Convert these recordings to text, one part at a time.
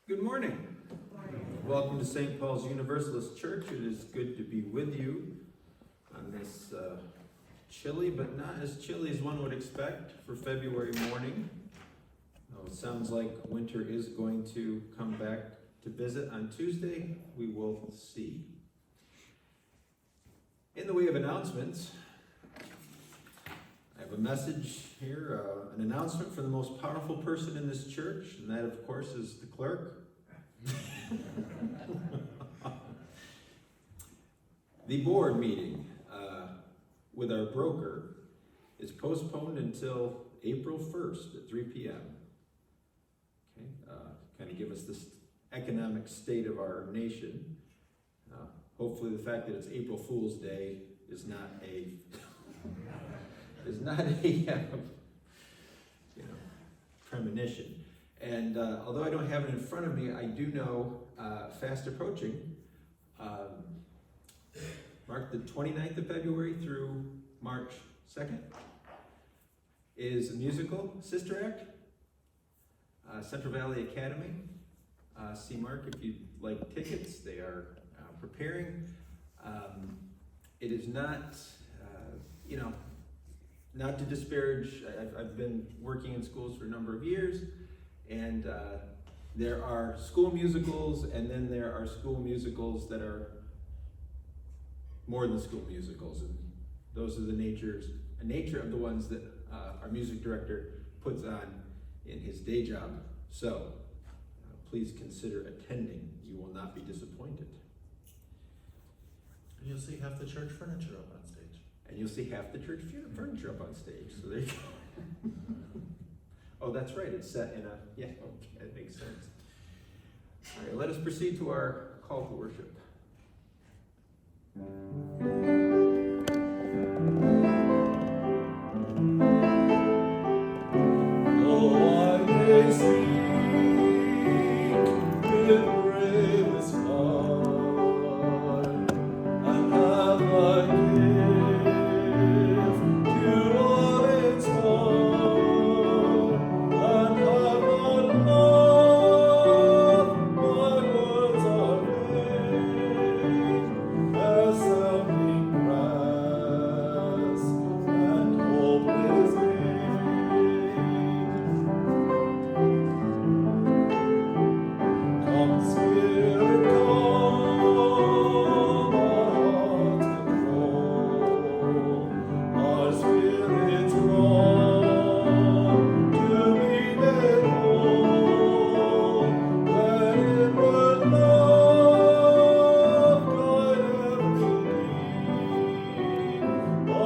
Good morning. Welcome to St. Paul's Universalist Church. It is good to be with you on this chilly, but not as chilly as one would expect for February morning. It sounds like winter is going to come back to visit on Tuesday. We will see. In the way of announcements, I have a message here, an announcement for the most powerful person in this church, and that, of course, is the clerk. The board meeting with our broker is postponed until April 1st at 3 p.m. Okay, kind of give us this economic state of our nation. Hopefully the fact that it's April Fool's Day is not a premonition. And although I don't have it in front of me, I do know fast approaching, March the 29th of February through March 2nd is a musical, Sister Act, Central Valley Academy. See Mark if you'd like tickets. They are preparing. It is not, not to disparage. I've been working in schools for a number of years, and there are school musicals, and then there are school musicals that are more than school musicals, and those are the nature of the ones that our music director puts on in his day job. So please consider attending. You will not be disappointed. And you'll see half the church furniture up on stage. And you'll see half the church furniture up on stage. So there you go. Oh, that's right. It's set in a, yeah, okay, that makes sense. All right, let us proceed to our call to worship. Oh, I may speak with bravest heart, and have my gift to all its heart, and have not love, my words are vain, as sounding brass, and hope is vain.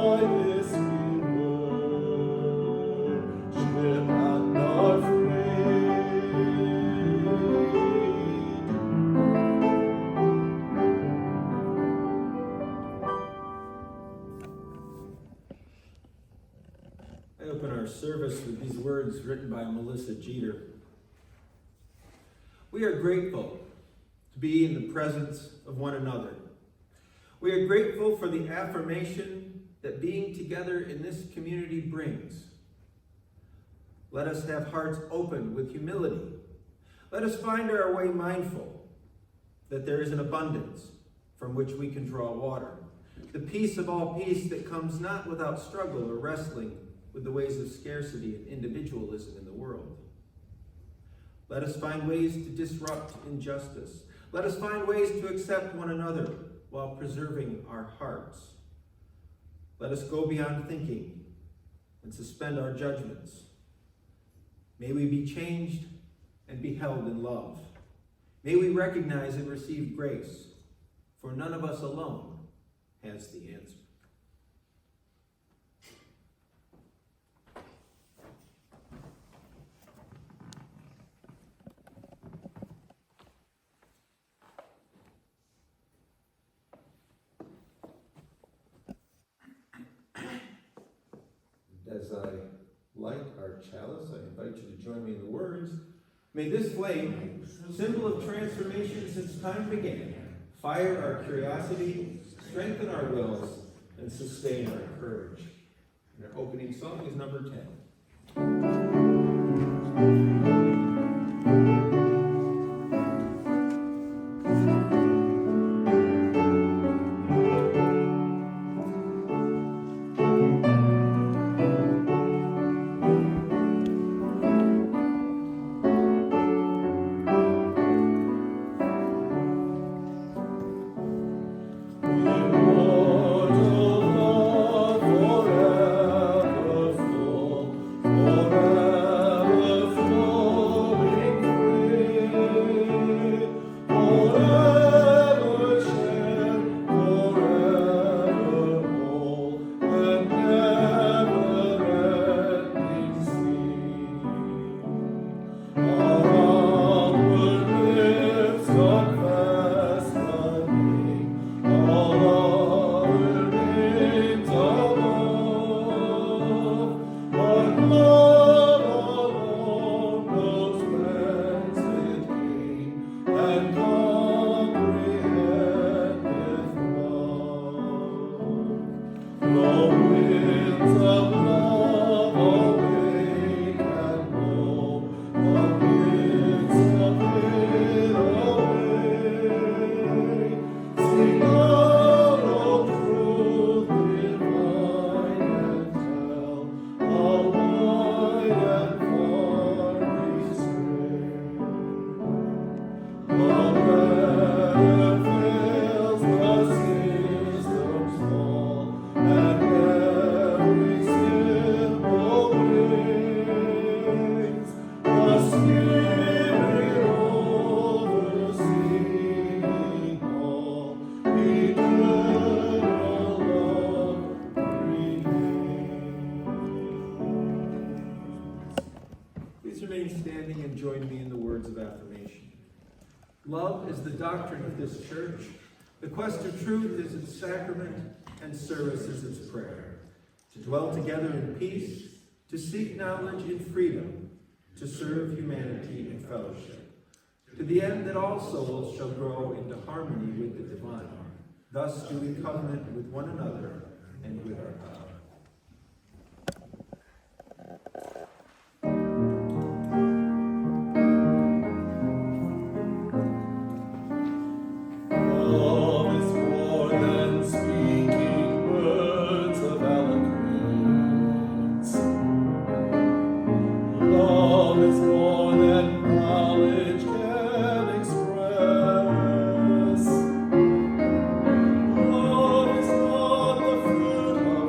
by this we worship and are free. I open our service with these words written by Melissa Jeter. We are grateful to be in the presence of one another. We are grateful for the affirmation that being together in this community brings. Let us have hearts open with humility. Let us find our way mindful that there is an abundance from which we can draw water. The peace of all peace that comes not without struggle or wrestling with the ways of scarcity and individualism in the world. Let us find ways to disrupt injustice. Let us find ways to accept one another while preserving our hearts. Let us go beyond thinking and suspend our judgments. May we be changed and be held in love. May we recognize and receive grace, for none of us alone has the answer. As I light our chalice, I invite you to join me in the words. May this flame, symbol of transformation since time began, fire our curiosity, strengthen our wills, and sustain our courage. And our opening song is number 10. Standing and join me in the words of affirmation. Love is the doctrine of this church. The quest of truth is its sacrament, and service is its prayer. To dwell together in peace, to seek knowledge in freedom, to serve humanity in fellowship, to the end that all souls shall grow into harmony with the divine. Thus do we covenant with one another and with our God. Love is not the fruit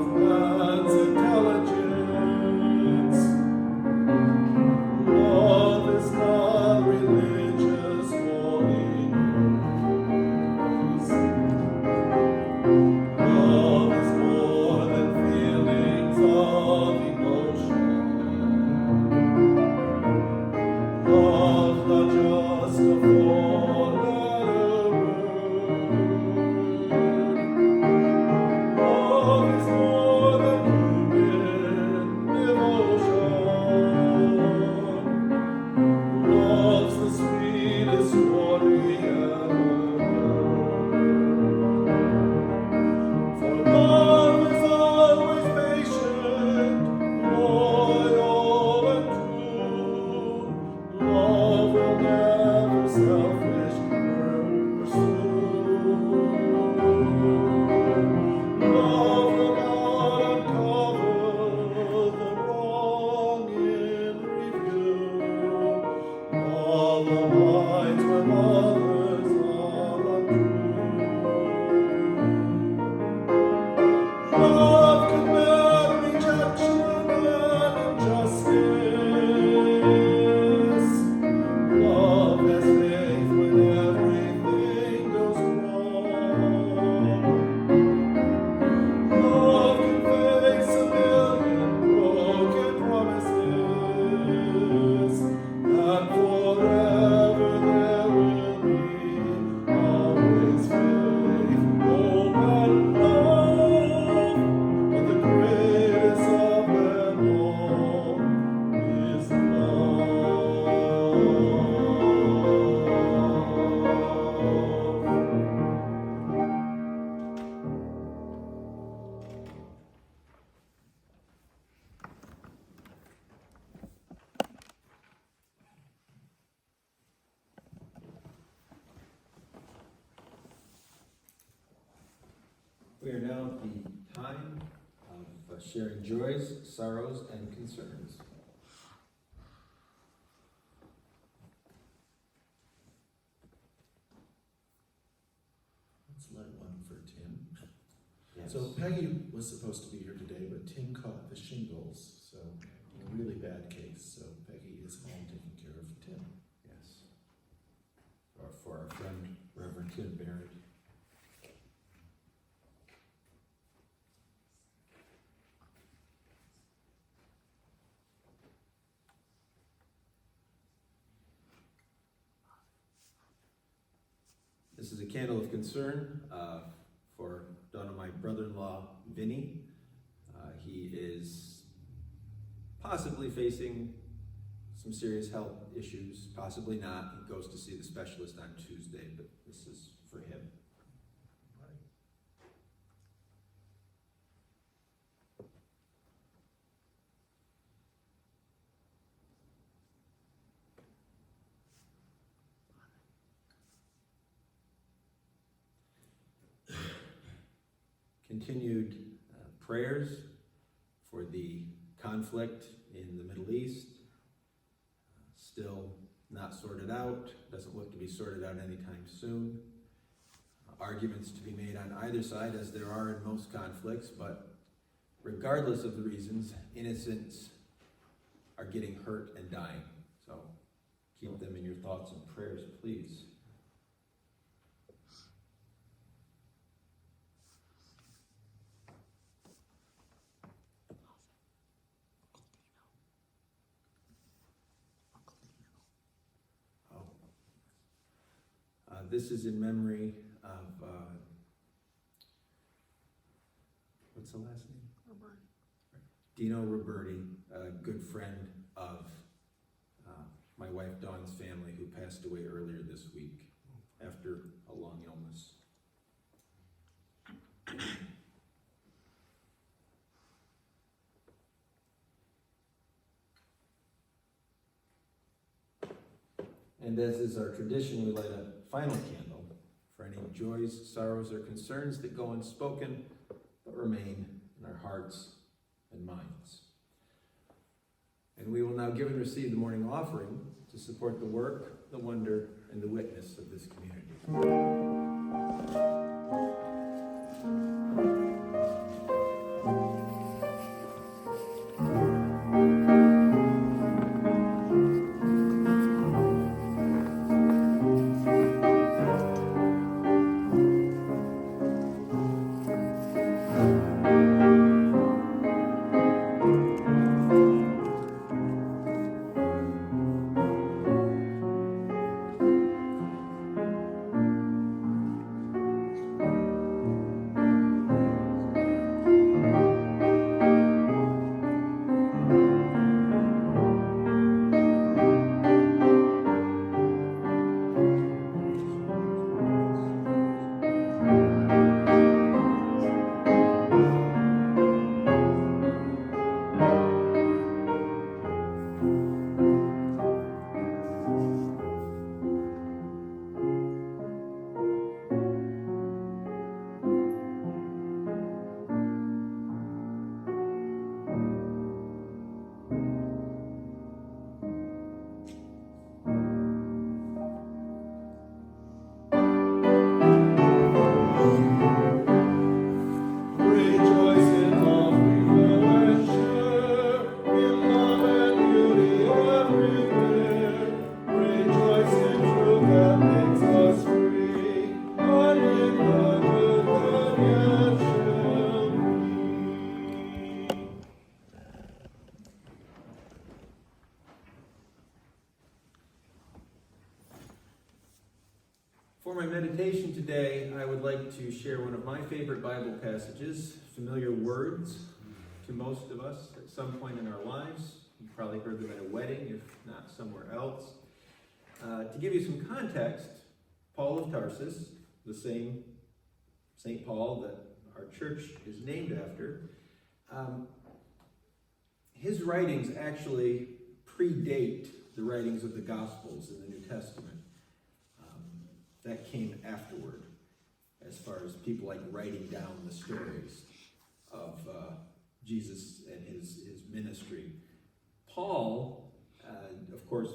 are now at the time of sharing joys, sorrows, and concerns. Let's let one for Tim. Yes. So Peggy was supposed to be here today, but Tim caught the shingles, so in a really bad case. So Peggy is home taking care of Tim. Yes. Or for our friend Reverend Tim Barrett. This is a candle of concern for my brother-in-law, Vinny. He is possibly facing some serious health issues, possibly not. He goes to see the specialist on Tuesday, but this is for him. Continued prayers for the conflict in the Middle East. Still not sorted out, doesn't look to be sorted out anytime soon. Arguments to be made on either side, as there are in most conflicts, but regardless of the reasons, innocents are getting hurt and dying. So keep them in your thoughts and prayers, please. This is in memory of, what's the last name? Roberti. Dino Roberti, a good friend of my wife Dawn's family, who passed away earlier this week after a long illness. And as is our tradition, we light a final candle for any joys, sorrows, or concerns that go unspoken but remain in our hearts and minds. And we will now give and receive the morning offering to support the work, the wonder, and the witness of this community. For my meditation today, I would like to share one of my favorite Bible passages, familiar words to most of us at some point in our lives. You've probably heard them at a wedding, if not somewhere else. To give you some context, Paul of Tarsus, the same St. Paul that our church is named after, his writings actually predate the writings of the Gospels in the New Testament. That came afterward. as far as people like writing down the stories of Jesus and his ministry. Paul, of course,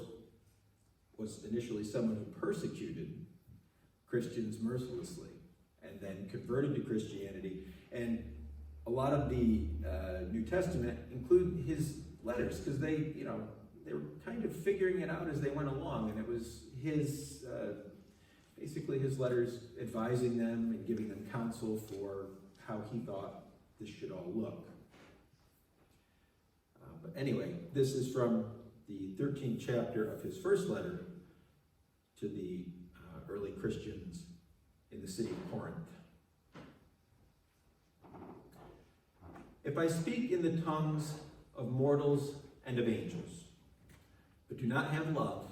was initially someone who persecuted Christians mercilessly and then converted to Christianity. And a lot of the New Testament include his letters because they were kind of figuring it out as they went along, and it was his, basically his letters advising them and giving them counsel for how he thought this should all look. But anyway, this is from the 13th chapter of his first letter to the early Christians in the city of Corinth. If I speak in the tongues of mortals and of angels, but do not have love,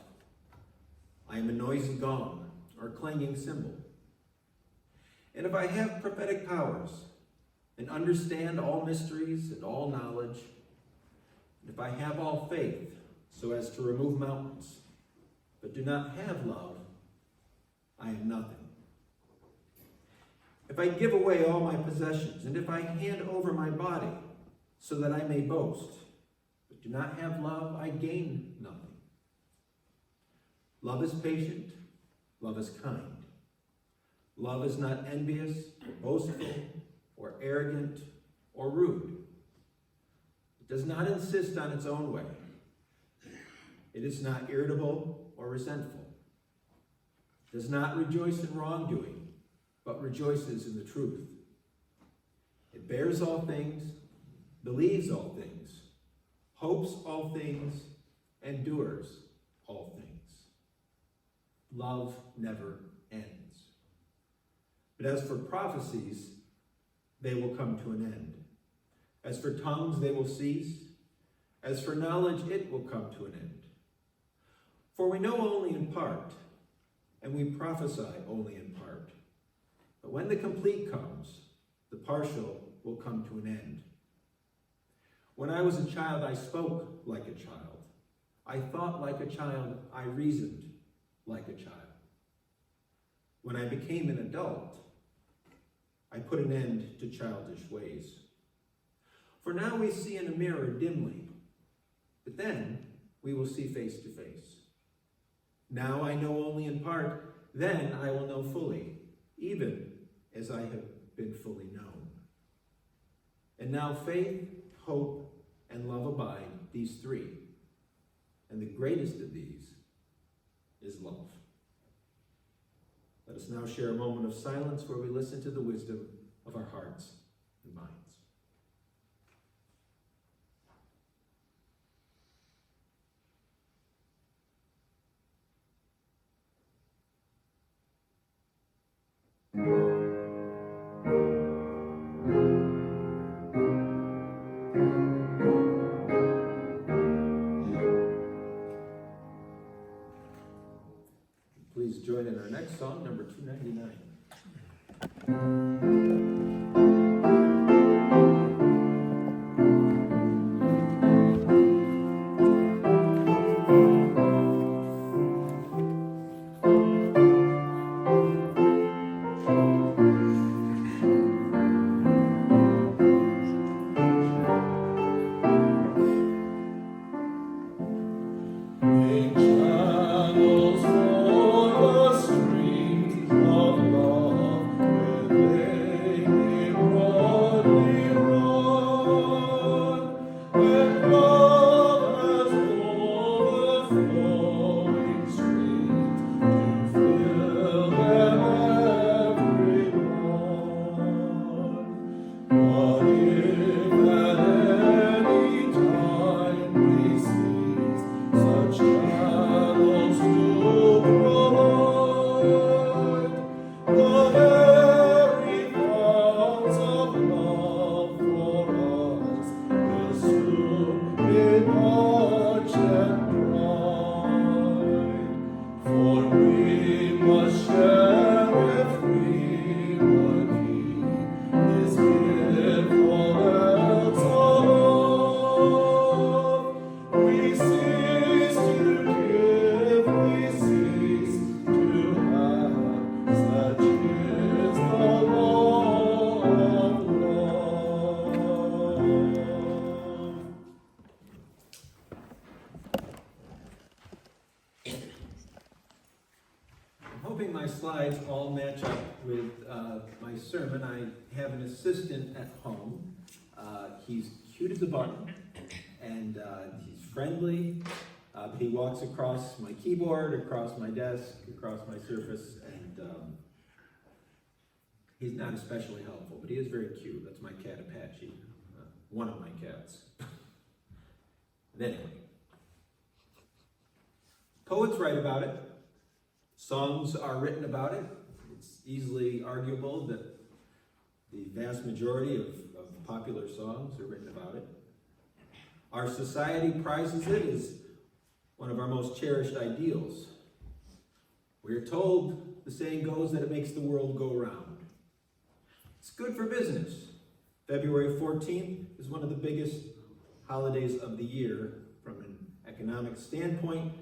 I am a noisy gong or a clanging cymbal. And if I have prophetic powers and understand all mysteries and all knowledge, and if I have all faith so as to remove mountains, but do not have love, I am nothing. If I give away all my possessions, and if I hand over my body so that I may boast, but do not have love, I gain nothing. Love is patient, love is kind. Love is not envious, or boastful, or arrogant, or rude. It does not insist on its own way. It is not irritable or resentful. It does not rejoice in wrongdoing, but rejoices in the truth. It bears all things, believes all things, hopes all things, endures all things. Love never ends. But as for prophecies, they will come to an end. As for tongues, they will cease. As for knowledge, it will come to an end. For we know only in part, and we prophesy only in part. But when the complete comes, the partial will come to an end. When I was a child, I spoke like a child. I thought like a child. I reasoned like a child. When I became an adult, I put an end to childish ways. For now we see in a mirror dimly, but then we will see face to face. Now I know only in part, then I will know fully, even as I have been fully known. And now faith, hope, and love abide, these three. And the greatest of these is love. Let us now share a moment of silence where we listen to the wisdom of our hearts and minds. Please join in our next song, number 299. Channels for the streams of love within. my slides all match up with my sermon, I have an assistant at home. He's cute as a button, and he's friendly. He walks across my keyboard, across my desk, across my surface, and he's not especially helpful, but he is very cute. That's my cat Apache, one of my cats. And anyway, poets write about it. Songs are written about it. It's easily arguable that the vast majority of popular songs are written about it. Our society prizes it as one of our most cherished ideals. We are told, the saying goes, that it makes the world go round. It's good for business. February 14th is one of the biggest holidays of the year from an economic standpoint.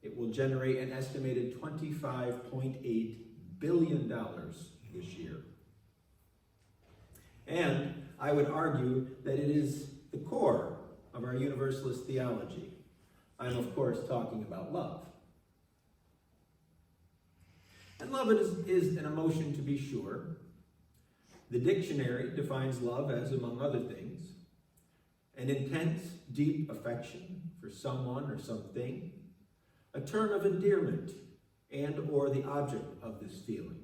It will generate an estimated $25.8 billion this year. And I would argue that it is the core of our universalist theology. I'm, of course, talking about love. And love is an emotion, to be sure. The dictionary defines love as, among other things, an intense, deep affection for someone or something, a term of endearment, and or the object of this feeling.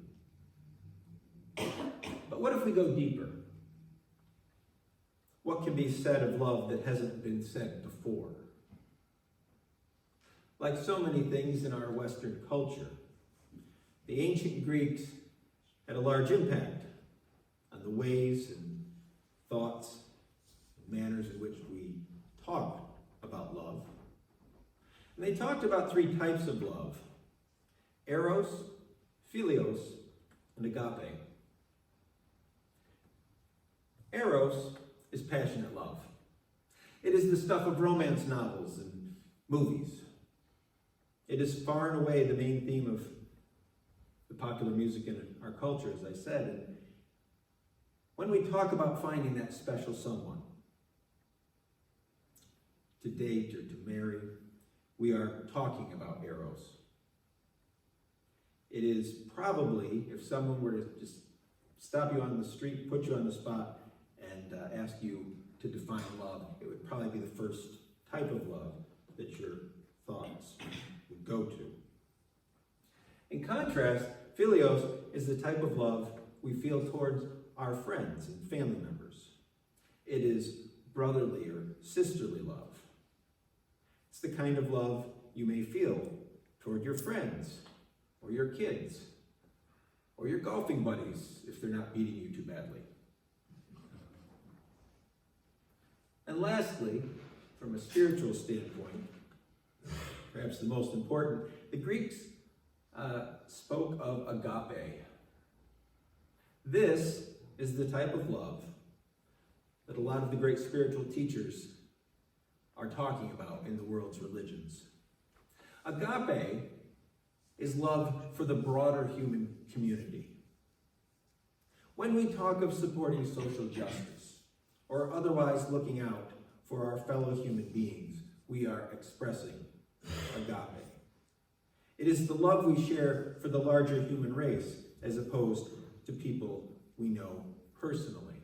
But what if we go deeper? What can be said of love that hasn't been said before? Like so many things in our Western culture, the ancient Greeks had a large impact on the ways and thoughts and manners in which we talk about love. And they talked about three types of love: eros, philios, and agape. Eros is passionate love. It is the stuff of romance novels and movies. It is far and away the main theme of the popular music in our culture, as I said. And when we talk about finding that special someone to date or to marry, we are talking about eros. It is probably, if someone were to just stop you on the street, put you on the spot, and ask you to define love, it would probably be the first type of love that your thoughts would go to. In contrast, philios is the type of love we feel towards our friends and family members. It is brotherly or sisterly love. It's the kind of love you may feel toward your friends, or your kids, or your golfing buddies if they're not beating you too badly. And lastly, from a spiritual standpoint, perhaps the most important, the Greeks spoke of agape. This is the type of love that a lot of the great spiritual teachers are talking about in the world's religions. Agape is love for the broader human community. When we talk of supporting social justice or otherwise looking out for our fellow human beings, we are expressing agape. It is the love we share for the larger human race as opposed to people we know personally.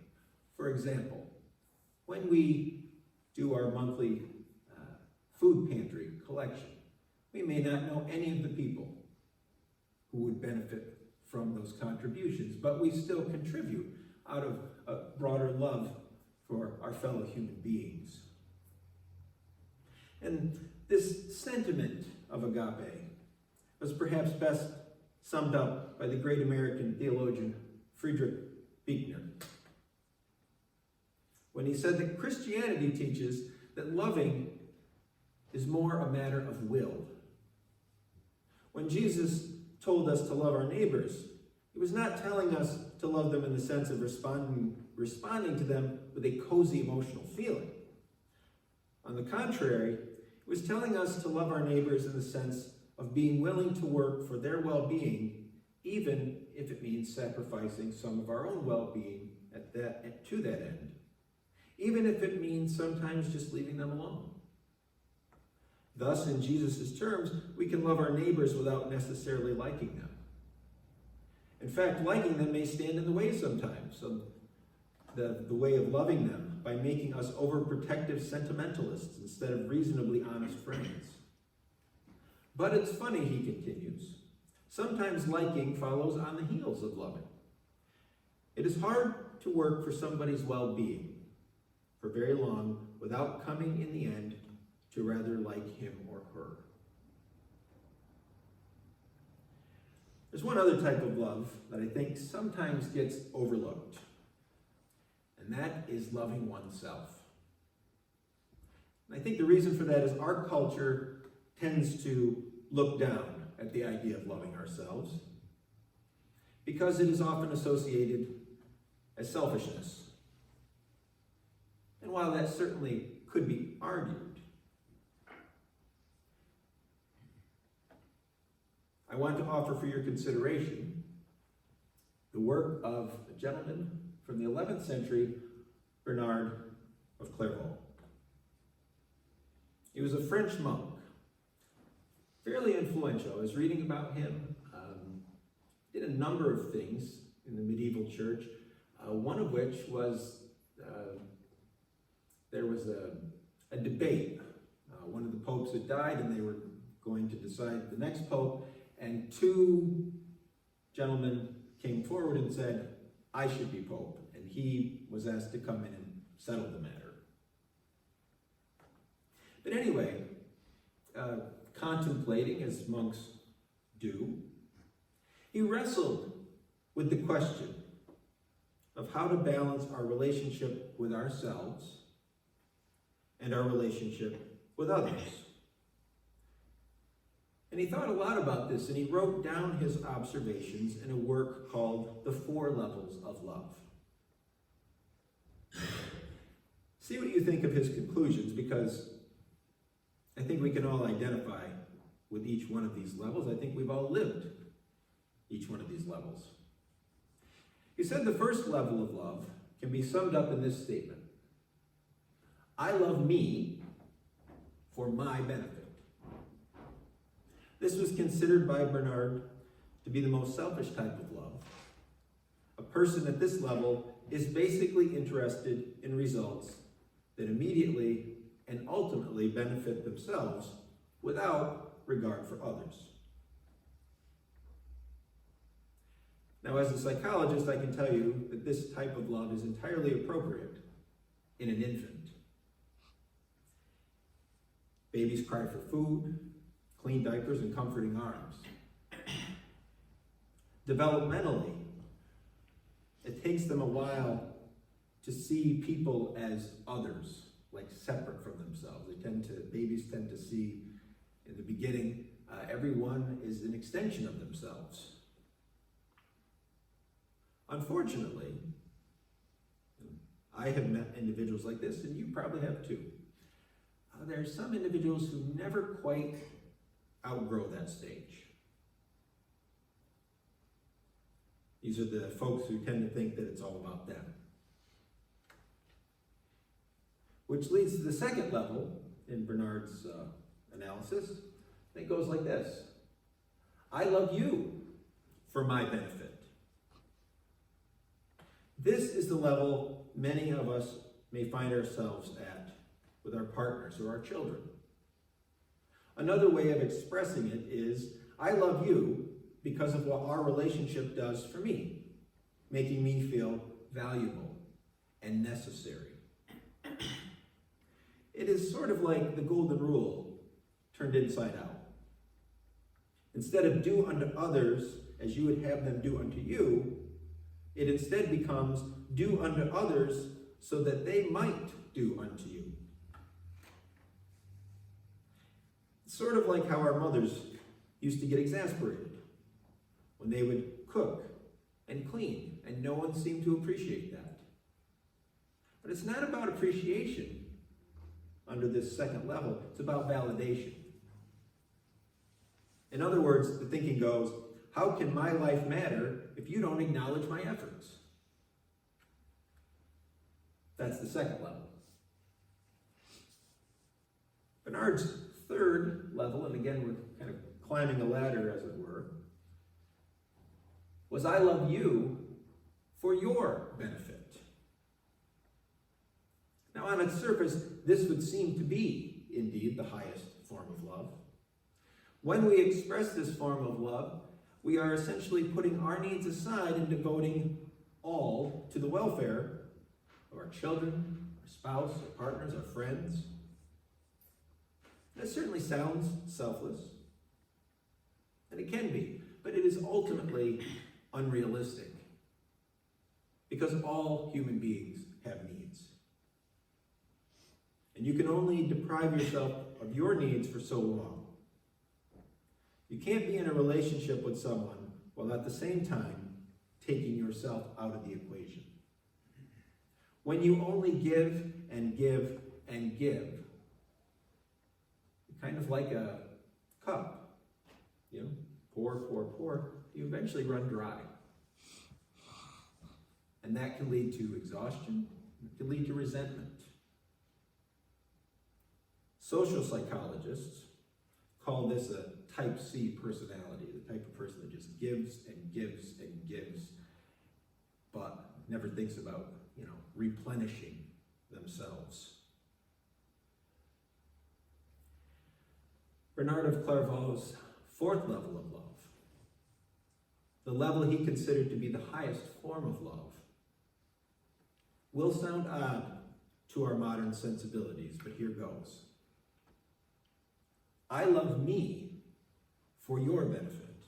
For example, when we do our monthly food pantry collection, we may not know any of the people who would benefit from those contributions, but we still contribute out of a broader love for our fellow human beings. And this sentiment of agape was perhaps best summed up by the great American theologian Friedrich Buechner, when he said that Christianity teaches that loving is more a matter of will. When Jesus told us to love our neighbors, he was not telling us to love them in the sense of responding to them with a cozy emotional feeling. On the contrary, he was telling us to love our neighbors in the sense of being willing to work for their well-being, even if it means sacrificing some of our own well-being to that end, even if it means sometimes just leaving them alone. Thus, in Jesus' terms, we can love our neighbors without necessarily liking them. In fact, liking them may stand in the way sometimes of the way of loving them by making us overprotective sentimentalists instead of reasonably honest friends. But it's funny, he continues. Sometimes liking follows on the heels of loving. It is hard to work for somebody's well-being for very long without coming in the end to rather like him or her. There's one other type of love that I think sometimes gets overlooked, and that is loving oneself. And I think the reason for that is our culture tends to look down at the idea of loving ourselves because it is often associated as selfishness. And while that certainly could be argued, I want to offer for your consideration the work of a gentleman from the 11th century, Bernard of Clairvaux. He was a French monk, fairly influential. I was reading about him. Did a number of things in the medieval church, one of which was there was a debate. One of the popes had died, and they were going to decide the next pope, and two gentlemen came forward and said, I should be pope, and he was asked to come in and settle the matter. But anyway, contemplating, as monks do, he wrestled with the question of how to balance our relationship with ourselves and our relationship with others. And he thought a lot about this, and he wrote down his observations in a work called The Four Levels of Love. See what you think of his conclusions, because I think we can all identify with each one of these levels. I think we've all lived each one of these levels. He said the first level of love can be summed up in this statement: I love me for my benefit. This was considered by Bernard to be the most selfish type of love. A person at this level is basically interested in results that immediately and ultimately benefit themselves without regard for others. Now, as a psychologist, I can tell you that this type of love is entirely appropriate in an infant. Babies cry for food, clean diapers, and comforting arms. Developmentally, it takes them a while to see people as others, like separate from themselves. Babies tend to see in the beginning, everyone is an extension of themselves. Unfortunately, I have met individuals like this, and you probably have too. There are some individuals who never quite outgrow that stage. These are the folks who tend to think that it's all about them. Which leads to the second level in Bernard's analysis. It goes like this: I love you for my benefit. This is the level many of us may find ourselves at with our partners or our children. Another way of expressing it is, I love you because of what our relationship does for me, making me feel valuable and necessary. It is sort of like the golden rule turned inside out. Instead of do unto others as you would have them do unto you, it instead becomes do unto others so that they might do unto you. It's sort of like how our mothers used to get exasperated when they would cook and clean, and no one seemed to appreciate that. But it's not about appreciation under this second level, it's about validation. In other words, the thinking goes, how can my life matter if you don't acknowledge my efforts? That's the second level. Bernard's third level, and again, we're kind of climbing a ladder, as it were, was I love you for your benefit. Now, on its surface, this would seem to be, indeed, the highest form of love. When we express this form of love, we are essentially putting our needs aside and devoting all to the welfare of our children, our spouse, our partners, our friends. That certainly sounds selfless, and it can be, but it is ultimately unrealistic because all human beings have needs. And you can only deprive yourself of your needs for so long. You can't be in a relationship with someone while at the same time taking yourself out of the equation. When you only give and give and give, kind of like a cup, pour, you eventually run dry. And that can lead to exhaustion, it can lead to resentment. Social psychologists call this a type C personality, the type of person that just gives and gives and gives, but never thinks about, replenishing themselves. Bernard of Clairvaux's fourth level of love, the level he considered to be the highest form of love, will sound odd to our modern sensibilities, but here goes. I love me for your benefit.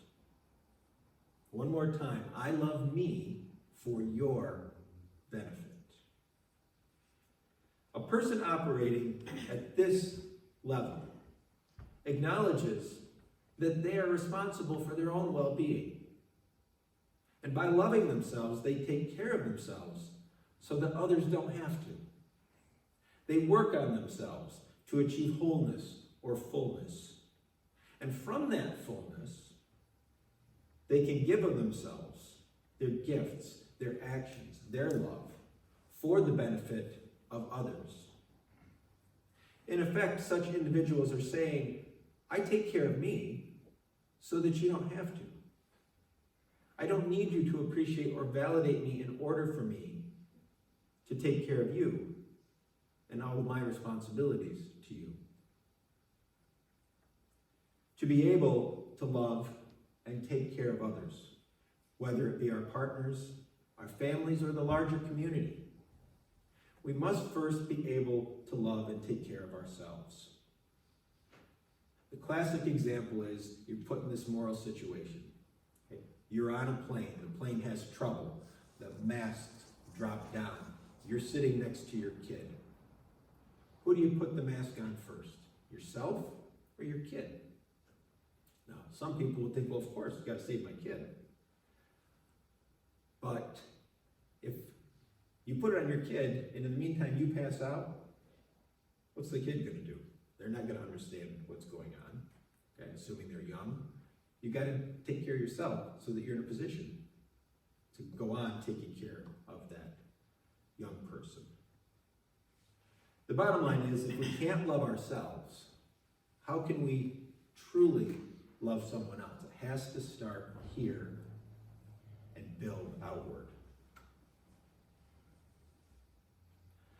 One more time. I love me for your benefit. A person operating at this level acknowledges that they are responsible for their own well-being. And by loving themselves, they take care of themselves so that others don't have to. They work on themselves to achieve wholeness or fullness. And from that fullness, they can give of themselves, their gifts, their actions, their love, for the benefit of others. In effect, such individuals are saying, I take care of me so that you don't have to. I don't need you to appreciate or validate me in order for me to take care of you and all of my responsibilities to you. To be able to love and take care of others, whether it be our partners, our families, or the larger community, we must first be able to love and take care of ourselves. The classic example is you're put in this moral situation. Okay? You're on a plane. The plane has trouble. The masks drop down. You're sitting next to your kid. Who do you put the mask on first? Yourself or your kid? Now, some people would think, well, of course, I've got to save my kid. But if you put it on your kid, and in the meantime you pass out, what's the kid going to do? They're not going to understand what's going on, okay, assuming they're young. You got to take care of yourself so that you're in a position to go on taking care of that young person. The bottom line is, if we can't love ourselves, how can we truly love someone else? It has to start here and build outward.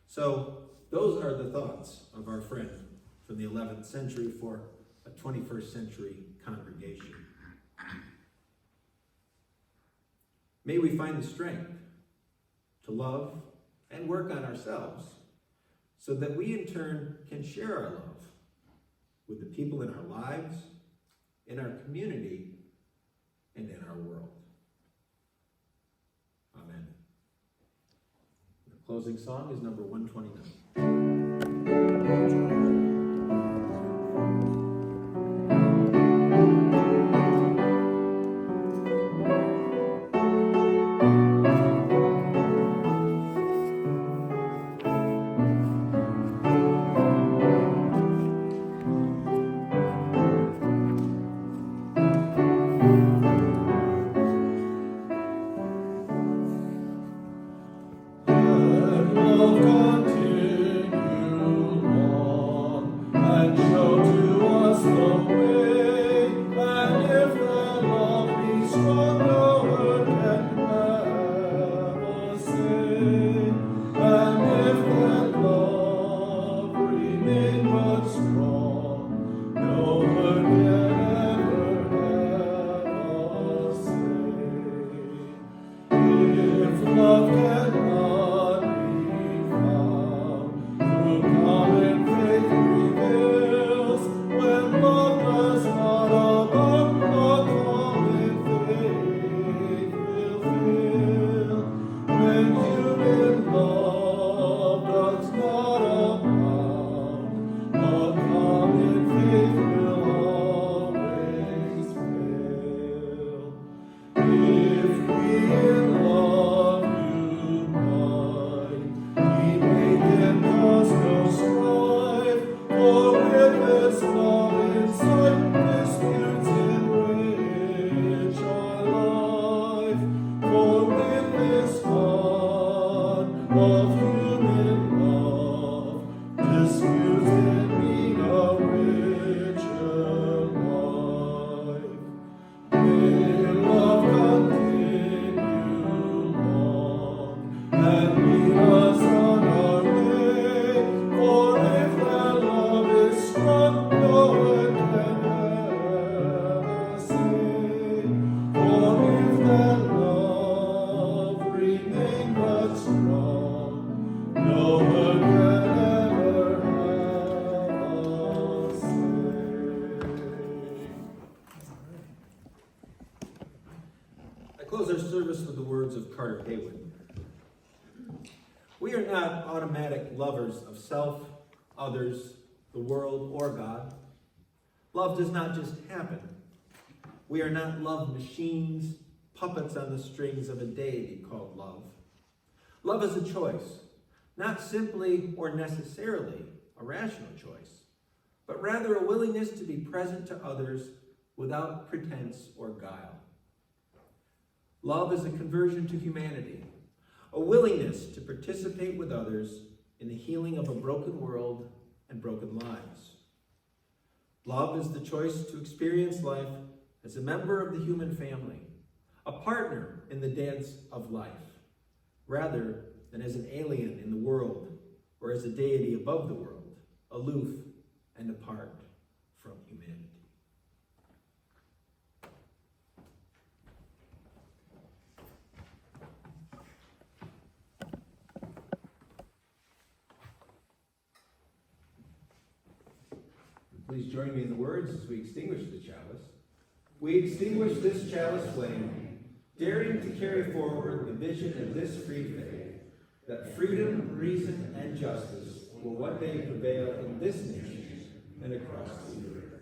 So those are the thoughts of our friend from the 11th century for a 21st century congregation. May we find the strength to love and work on ourselves so that we in turn can share our love with the people in our lives, in our community, and in our world. Amen. The closing song is number 129. Let love continue. not automatic lovers of self, others, the world, or God. Love does not just happen. We are not love machines, puppets on the strings of a deity called love. Love is a choice, not simply or necessarily a rational choice, but rather a willingness to be present to others without pretense or guile. Love is a conversion to humanity, a willingness to participate with others in the healing of a broken world and broken lives. Love is the choice to experience life as a member of the human family, a partner in the dance of life, rather than as an alien in the world or as a deity above the world, aloof and apart from humanity. Please join me in the words as we extinguish the chalice. We extinguish this chalice flame, daring to carry forward the vision of this free faith, that freedom, reason, and justice will one day prevail in this nation and across the earth.